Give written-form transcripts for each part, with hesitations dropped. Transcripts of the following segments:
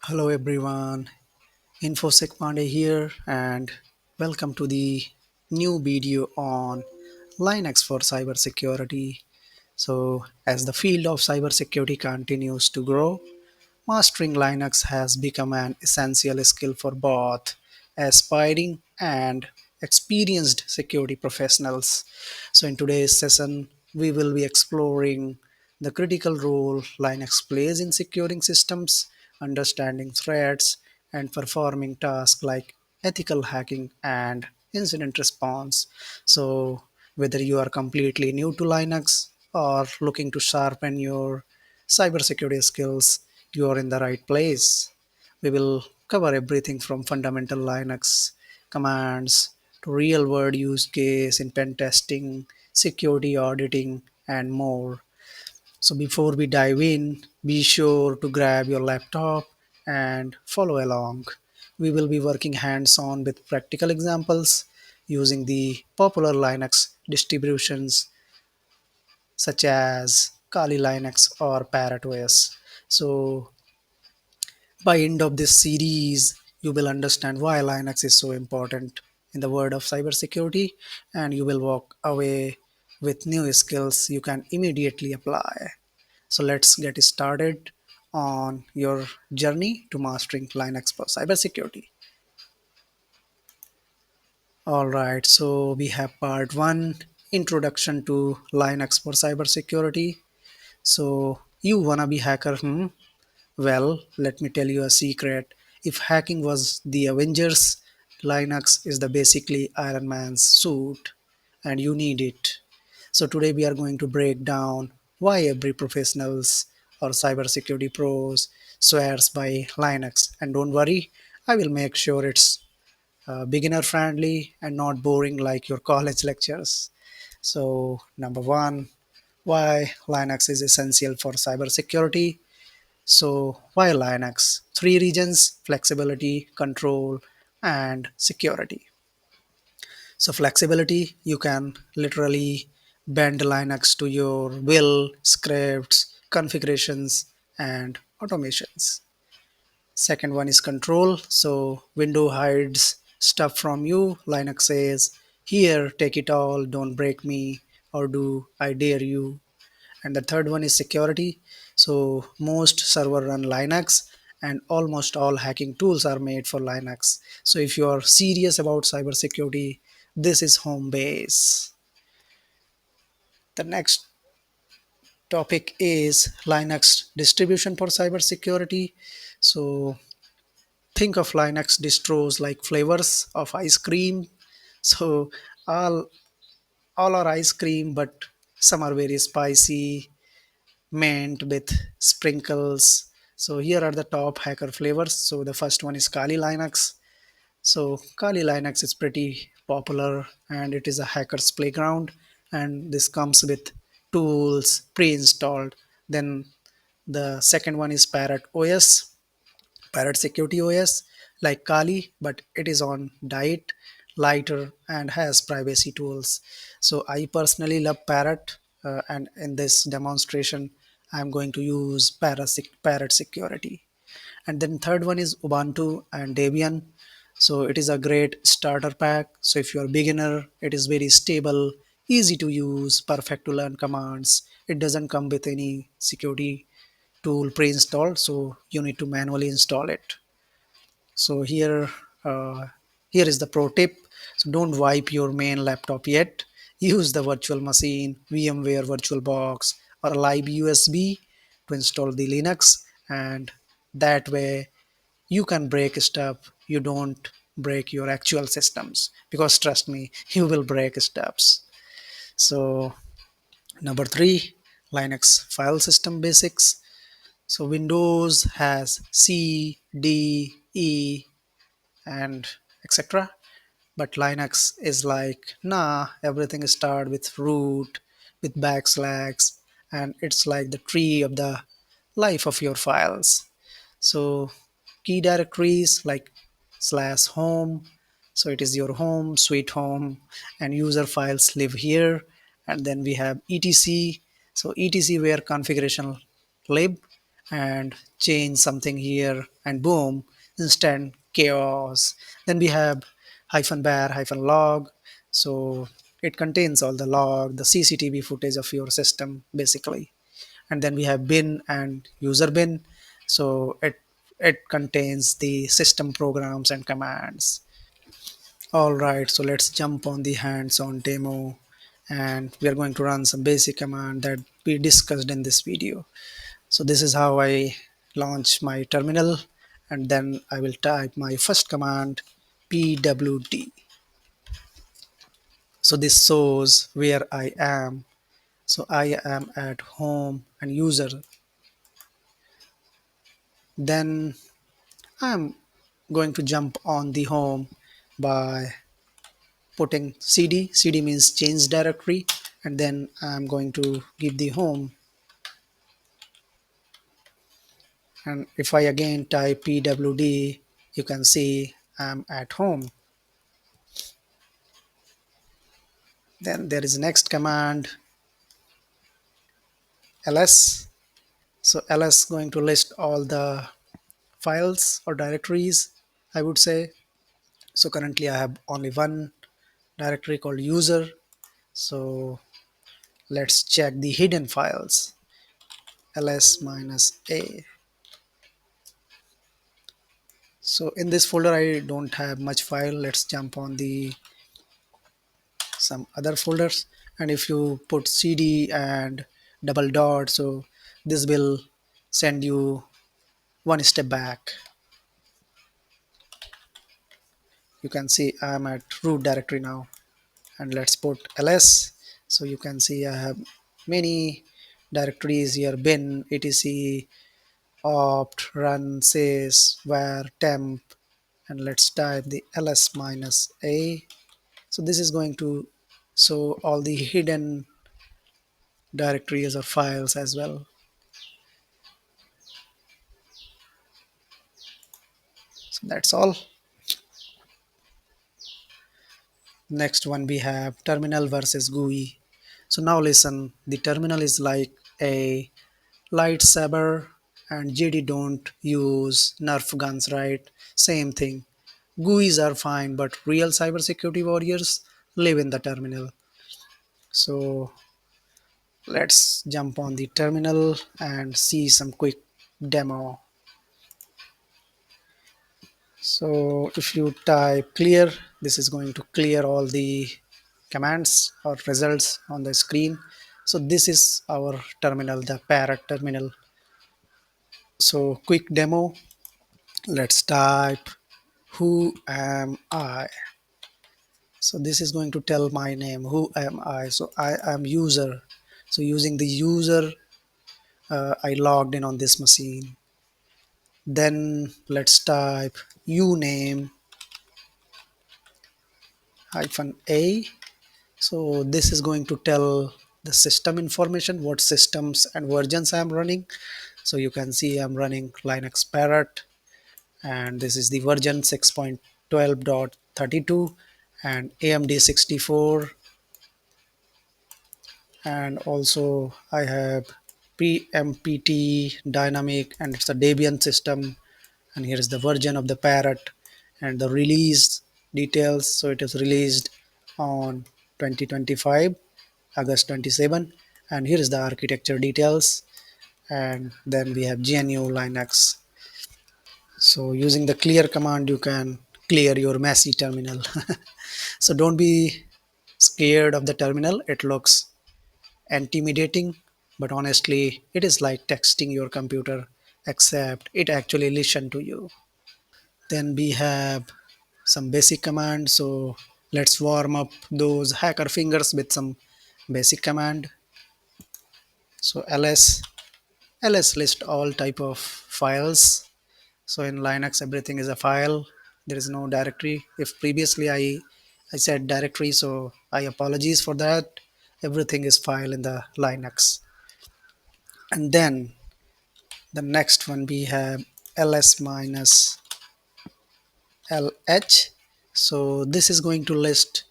Hello everyone, InfoSec Pandey here and welcome to the new video on Linux for cybersecurity. So, as the field of cybersecurity continues to grow, mastering Linux has become an essential skill for both aspiring and experienced security professionals. So, in today's session, we will be exploring the critical role Linux plays in securing systems, understanding threats, and performing tasks like ethical hacking and incident response. So, whether you are completely new to Linux or looking to sharpen your cybersecurity skills, you are in the right place. We will cover everything from fundamental Linux commands to real world use case in pen testing, security auditing, and more. So before we dive in, be sure to grab your laptop and follow along. We will be working hands on with practical examples using the popular Linux distributions such as Kali Linux or Parrot OS. So by end of this series, you will understand why Linux is so important in the world of cybersecurity, and you will walk away with new skills you can immediately apply. So let's get started on your journey to mastering Linux for cybersecurity. All right, so we have part one, introduction to Linux for cybersecurity. So you wanna be hacker? Well, let me tell you a secret. If hacking was the Avengers, Linux is the basically Iron Man's suit, and you need it. So today we are going to break down why every professionals or cybersecurity pros swears by Linux. And don't worry, I will make sure it's beginner friendly and not boring like your college lectures. So number one, why Linux is essential for cybersecurity. So why Linux? Three regions: flexibility, control, and security. So flexibility, you can literally bend Linux to your will, scripts, configurations, and automations. Second one is control. So window hides stuff from you. Linux says, here, take it all, don't break me, or do I dare you. And the third one is security. So most server run Linux and almost all hacking tools are made for Linux. So if you are serious about cybersecurity, this is home base. The next topic is Linux distribution for cybersecurity. So think of Linux distros like flavors of ice cream. So all all are ice cream, but some are very spicy, mint with sprinkles. So here are the top hacker flavors. So the first one is Kali Linux. So Kali Linux is pretty popular and it is a hacker's playground. And this comes with tools pre-installed. Then the second one is Parrot OS. Parrot Security OS like Kali, but it is on diet, lighter, and has privacy tools. So I personally love Parrot, and in this demonstration, I'm going to use Parrot Security. And then third one is Ubuntu and Debian. So it is a great starter pack. So if you're a beginner, it is very stable, easy to use, perfect to learn commands. It doesn't come with any security tool pre-installed, so you need to manually install it. So uh, here is the pro tip. So don't wipe your main laptop yet. Use the virtual machine, VMware VirtualBox, or a live USB to install the Linux, and that way you can break stuff. You don't break your actual systems because trust me, you will break stuffs. So number three, Linux file system basics. So Windows has C, D, E, and etc. But Linux is like, nah, everything start with root, with backslash, and it's like the tree of the life of your files. So key directories like slash home, so it is your home, sweet home, and user files live here. And then we have etc, so etc where configuration lib, and change something here, and boom, instant chaos. Then we have -var -log. So it contains all the log, the CCTV footage of your system basically. And then we have bin and user bin. So it contains the system programs and commands. All right, so let's jump on the hands-on demo, and we are going to run some basic command that we discussed in this video. So this is how I launch my terminal, and then I will type my first command pwd. So this shows where I am. So I am at home and user. Then I'm going to jump on the home by putting cd. Cd means change directory, and then I'm going to give the home. And if I again type pwd, you can see I'm at home. Then there is next command ls. So ls going to list all the files or directories, I would say. So currently I have only one directory called user. So let's check the hidden files. ls minus a. So in this folder I don't have much file. Let's jump on the some other folders, and if you put cd and double dot, so this will send you one step back. You can see I'm at root directory now, and let's put ls. So you can see I have many directories here: bin, etc, opt, run, sys, var, temp, and let's type the ls minus a. So this is going to show all the hidden directories or files as well. So that's all. Next one we have terminal versus GUI. So now listen, the terminal is like a lightsaber, and JD don't use Nerf guns, right? Same thing. GUIs are fine, but real cybersecurity warriors live in the terminal. So let's jump on the terminal and see some quick demo. So if you type clear, this is going to clear all the commands or results on the screen. So this is our terminal, the parrot terminal. So quick demo, let's type who am I. So this is going to tell my name, who am I. So I am user. So using the user, I logged in on this machine. Then let's type uname -a. So this is going to tell the system information, what systems and versions I'm running. So you can see I'm running Linux Parrot, and this is the version 6.12.32 and AMD 64. And also I have PMPT dynamic, and it's a Debian system. And here is the version of the Parrot and the release details. So it is released on 2025 August 27, and here is the architecture details. And then we have GNU Linux. So using the clear command you can clear your messy terminal. So don't be scared of the terminal. It looks intimidating, but honestly it is like texting your computer, except it actually listen to you. Then we have some basic commands. So let's warm up those hacker fingers with some basic command. So ls list all type of files. So in Linux everything is a file. There is no directory. If previously I said directory, so I apologize for that. Everything is file in the Linux. And then the next one we have ls minus lh. So this is going to list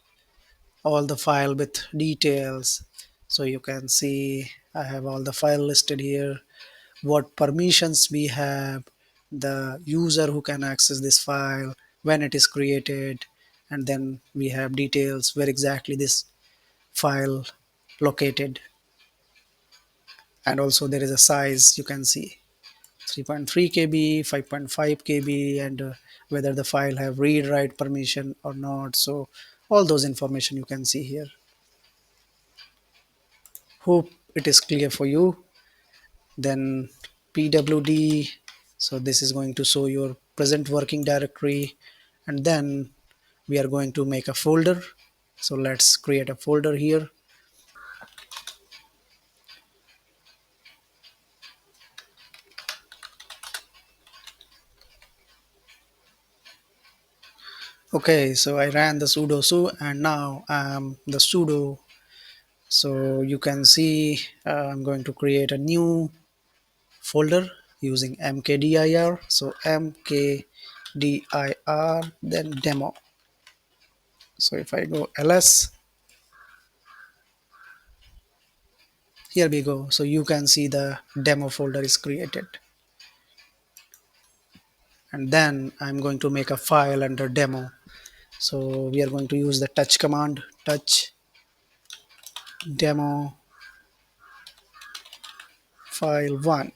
all the file with details. So you can see I have all the file listed here: what permissions we have, the user who can access this file, when it is created, and then we have details where exactly this file located, and also there is a size you can see 3.3 KB, 5.5 KB, and whether the file have read write permission or not. So all those information you can see here. Hope it is clear for you. Then pwd, so this is going to show your present working directory, and then we are going to make a folder. So let's create a folder here. Okay, so I ran the sudo su, and now the sudo. So you can see I'm going to create a new folder using mkdir. So mkdir, then demo. So if I go ls, here we go. So you can see the demo folder is created. And then I'm going to make a file under demo. So we are going to use the touch command, touch demo file 1.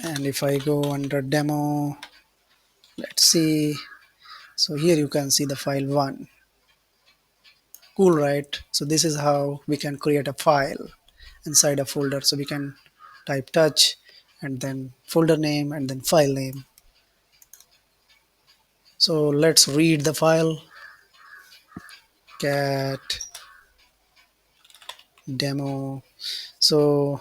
And if I go under demo, let's see. So here you can see the file 1. Cool, right? So this is how we can create a file inside a folder. So we can type touch and then folder name and then file name. So let's read the file, cat demo. So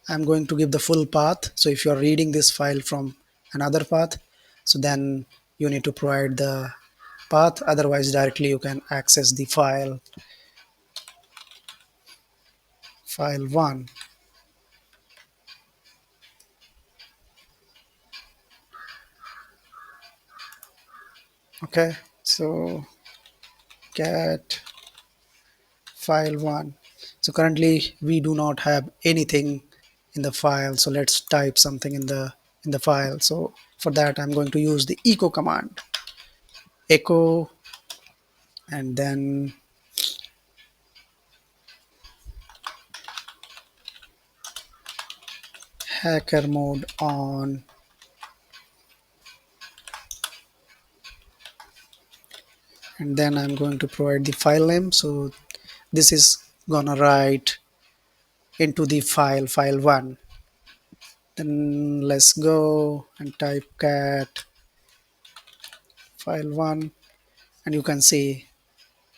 I'm going to give the full path. So if you're reading this file from another path, so then you need to provide the path. Otherwise, directly you can access the file 1. Okay, so cat file 1. So currently we do not have anything in the file. So let's type something in the file. So for that, I'm going to use the echo command. Echo, and then hacker mode on, and then I'm going to provide the file name. So this is gonna write into the file 1. Then let's go and type cat file 1, and you can see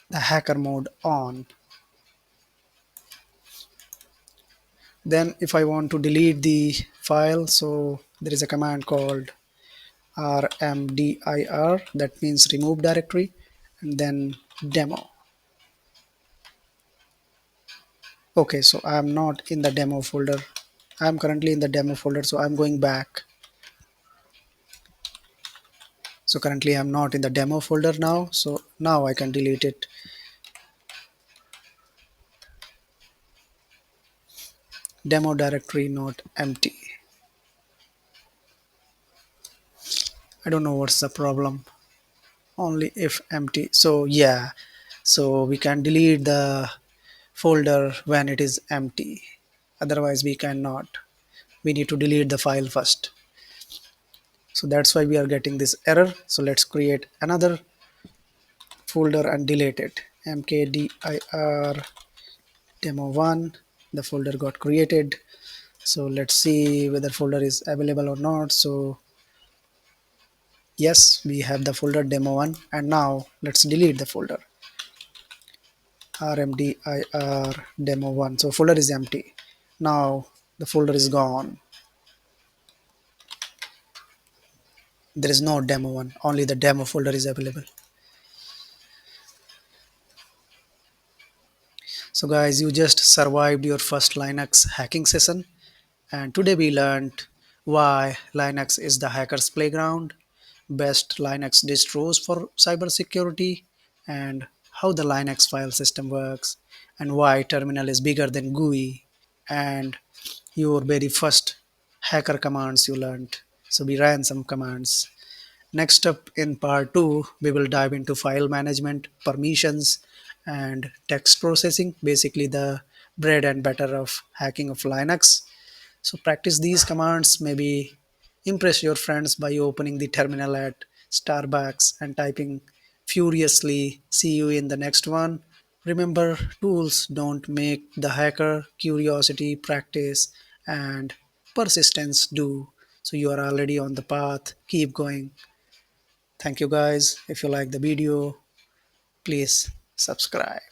the hacker mode on. Then if I want to delete the file, so there is a command called rmdir, that means remove directory, and then demo. Okay, so I'm not in the demo folder. I'm currently in the demo folder, so I'm going back. So currently I'm not in the demo folder now, so now I can delete it. Demo directory not empty. I don't know what's the problem. Only if empty. So yeah, so we can delete the folder when it is empty. Otherwise we cannot. We need to delete the file first. So that's why we are getting this error. So let's create another folder and delete it. mkdir demo1. The folder got created. So let's see whether folder is available or not. So yes, we have the folder demo1, and now let's delete the folder rmdir demo1. So folder is empty. Now the folder is gone. There is no demo1, only the demo folder is available. So guys, you just survived your first Linux hacking session, and today we learned why Linux is the hacker's playground, best Linux distros for cybersecurity, and how the Linux file system works, and why terminal is bigger than GUI, and your very first hacker commands you learned. So we ran some commands. Next up in part 2, we will dive into file management, permissions, and text processing, basically the bread and butter of hacking of Linux. So practice these commands, maybe impress your friends by opening the terminal at Starbucks and typing furiously. See you in the next one. Remember, tools don't make the hacker, curiosity, practice, and persistence do. So you are already on the path. Keep going. Thank you guys. If you like the video, please subscribe.